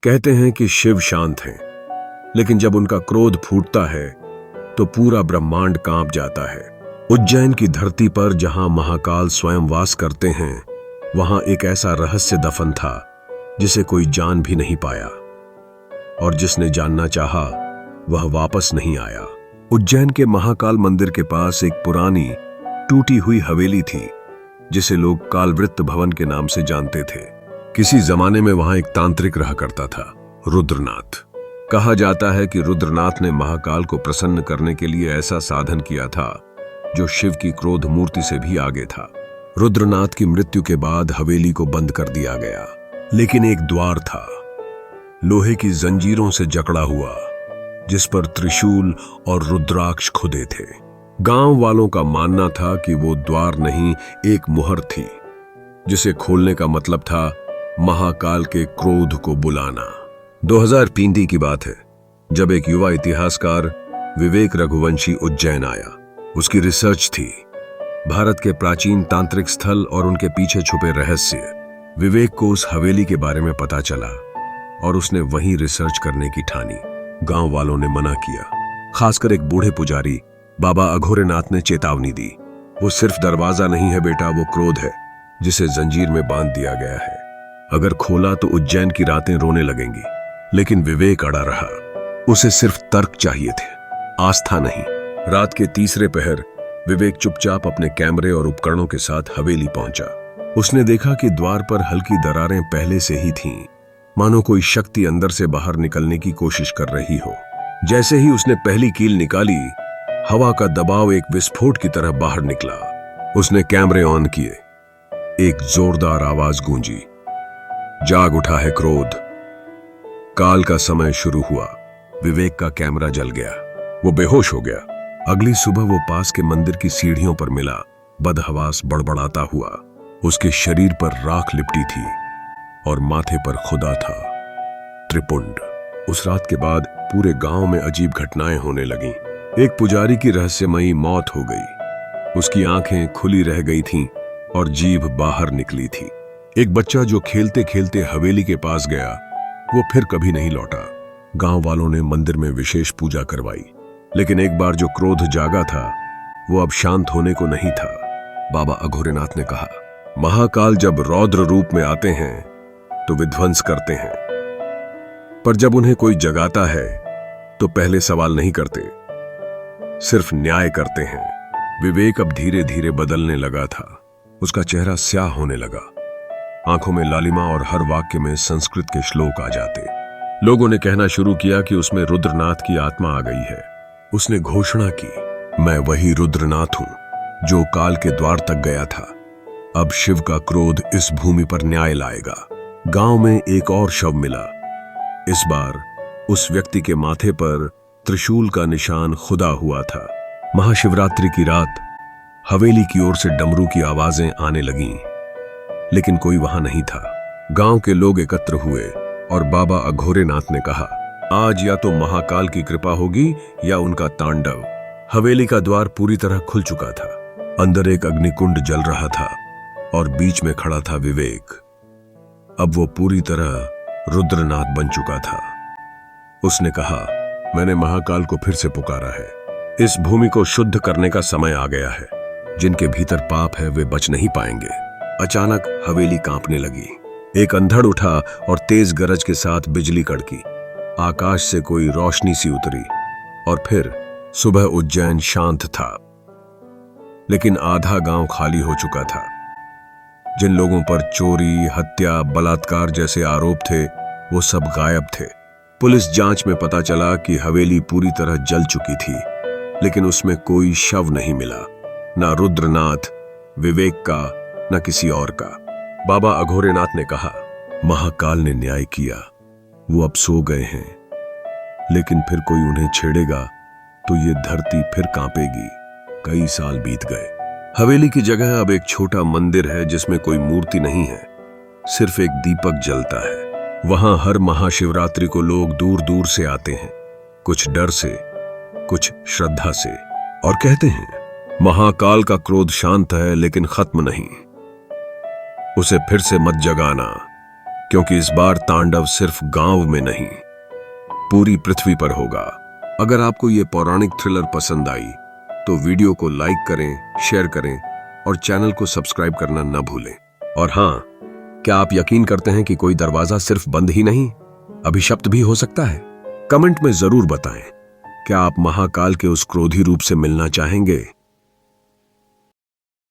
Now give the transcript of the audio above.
कहते हैं कि शिव शांत हैं, लेकिन जब उनका क्रोध फूटता है तो पूरा ब्रह्मांड कांप जाता है। उज्जैन की धरती पर जहां महाकाल स्वयं वास करते हैं, वहां एक ऐसा रहस्य दफन था जिसे कोई जान भी नहीं पाया, और जिसने जानना चाहा वह वापस नहीं आया। उज्जैन के महाकाल मंदिर के पास एक पुरानी टूटी हुई हवेली थी जिसे लोग कालवृत्त भवन के नाम से जानते थे। किसी जमाने में वहां एक तांत्रिक रहा करता था, रुद्रनाथ। कहा जाता है कि रुद्रनाथ ने महाकाल को प्रसन्न करने के लिए ऐसा साधन किया था जो शिव की क्रोध मूर्ति से भी आगे था। रुद्रनाथ की मृत्यु के बाद हवेली को बंद कर दिया गया, लेकिन एक द्वार था, लोहे की जंजीरों से जकड़ा हुआ, जिस पर त्रिशूल और रुद्राक्ष खुदे थे। गांव वालों का मानना था कि वो द्वार नहीं, एक मुहर थी, जिसे खोलने का मतलब था महाकाल के क्रोध को बुलाना। 2003 की बात है, जब एक युवा इतिहासकार विवेक रघुवंशी उज्जैन आया। उसकी रिसर्च थी भारत के प्राचीन तांत्रिक स्थल और उनके पीछे छुपे रहस्य। विवेक को उस हवेली के बारे में पता चला और उसने वहीं रिसर्च करने की ठानी। गांव वालों ने मना किया, खासकर एक बूढ़े पुजारी बाबा अघोरेनाथ ने चेतावनी दी। वो सिर्फ दरवाजा नहीं है बेटा, वो क्रोध है जिसे जंजीर में बांध दिया गया है। अगर खोला तो उज्जैन की रातें रोने लगेंगी। लेकिन विवेक अड़ा रहा। उसे सिर्फ तर्क चाहिए थे, आस्था नहीं। रात के तीसरे पहर विवेक चुपचाप अपने कैमरे और उपकरणों के साथ हवेली पहुंचा। उसने देखा कि द्वार पर हल्की दरारें पहले से ही थीं, मानो कोई शक्ति अंदर से बाहर निकलने की कोशिश कर रही हो। जैसे ही उसने पहली कील निकाली, हवा का दबाव एक विस्फोट की तरह बाहर निकला। उसने कैमरे ऑन किए। एक जोरदार आवाज गूंजी, जाग उठा है क्रोध। काल का समय शुरू हुआ। विवेक का कैमरा जल गया, वो बेहोश हो गया। अगली सुबह वो पास के मंदिर की सीढ़ियों पर मिला, बदहवास बड़बड़ाता हुआ। उसके शरीर पर राख लिपटी थी और माथे पर खुदा था त्रिपुंड। उस रात के बाद पूरे गांव में अजीब घटनाएं होने लगीं। एक पुजारी की रहस्यमयी मौत हो गई, उसकी आंखें खुली रह गई थीं और जीभ बाहर निकली थी। एक बच्चा जो खेलते खेलते हवेली के पास गया, वो फिर कभी नहीं लौटा। गांव वालों ने मंदिर में विशेष पूजा करवाई, लेकिन एक बार जो क्रोध जागा था वो अब शांत होने को नहीं था। बाबा अघोरेनाथ ने कहा, महाकाल जब रौद्र रूप में आते हैं तो विध्वंस करते हैं, पर जब उन्हें कोई जगाता है तो पहले सवाल नहीं करते, सिर्फ न्याय करते हैं। विवेक अब धीरे धीरे बदलने लगा था। उसका चेहरा स्याह होने लगा, आंखों में लालिमा और हर वाक्य में संस्कृत के श्लोक आ जाते। लोगों ने कहना शुरू किया कि उसमें रुद्रनाथ की आत्मा आ गई है। उसने घोषणा की, मैं वही रुद्रनाथ हूं जो काल के द्वार तक गया था। अब शिव का क्रोध इस भूमि पर न्याय लाएगा। गांव में एक और शव मिला। इस बार उस व्यक्ति के माथे पर त्रिशूल का निशान खुदा हुआ था। महाशिवरात्रि की रात हवेली की ओर से डमरू की आवाजें आने लगीं, लेकिन कोई वहां नहीं था। गांव के लोग एकत्र हुए और बाबा अघोरेनाथ ने कहा, आज या तो महाकाल की कृपा होगी या उनका तांडव। हवेली का द्वार पूरी तरह खुल चुका था। अंदर एक अग्निकुंड जल रहा था और बीच में खड़ा था विवेक। अब वो पूरी तरह रुद्रनाथ बन चुका था। उसने कहा, मैंने महाकाल को फिर से पुकारा है। इस भूमि को शुद्ध करने का समय आ गया है। जिनके भीतर पाप है वे बच नहीं पाएंगे। अचानक हवेली कांपने लगी। एक अंधड़ उठा और तेज गरज के साथ बिजली कड़की। आकाश से कोई रोशनी सी उतरी और फिर सुबह उज्जैन शांत था, लेकिन आधा गांव खाली हो चुका था। जिन लोगों पर चोरी, हत्या, बलात्कार जैसे आरोप थे, वो सब गायब थे। पुलिस जांच में पता चला कि हवेली पूरी तरह जल चुकी थी, लेकिन उसमें कोई शव नहीं मिला, ना रुद्रनाथ, विवेक का, न किसी और का। बाबा अघोरेनाथ ने कहा, महाकाल ने न्याय किया, वो अब सो गए हैं, लेकिन फिर कोई उन्हें छेड़ेगा तो ये धरती फिर कांपेगी। कई साल बीत गए। हवेली की जगह अब एक छोटा मंदिर है जिसमें कोई मूर्ति नहीं है, सिर्फ एक दीपक जलता है। वहां हर महाशिवरात्रि को लोग दूर दूर से आते हैं, कुछ डर से, कुछ श्रद्धा से, और कहते हैं, महाकाल का क्रोध शांत है लेकिन खत्म नहीं, उसे फिर से मत जगाना। क्योंकि इस बार तांडव सिर्फ गांव में नहीं, पूरी पृथ्वी पर होगा। अगर आपको ये पौराणिक थ्रिलर पसंद आई तो वीडियो को लाइक करें, शेयर करें और चैनल को सब्सक्राइब करना न भूलें। और हाँ, क्या आप यकीन करते हैं कि कोई दरवाजा सिर्फ बंद ही नहीं, अभिशप्त भी हो सकता है? कमेंट में जरूर बताएं। क्या आप महाकाल के उस क्रोधी रूप से मिलना चाहेंगे?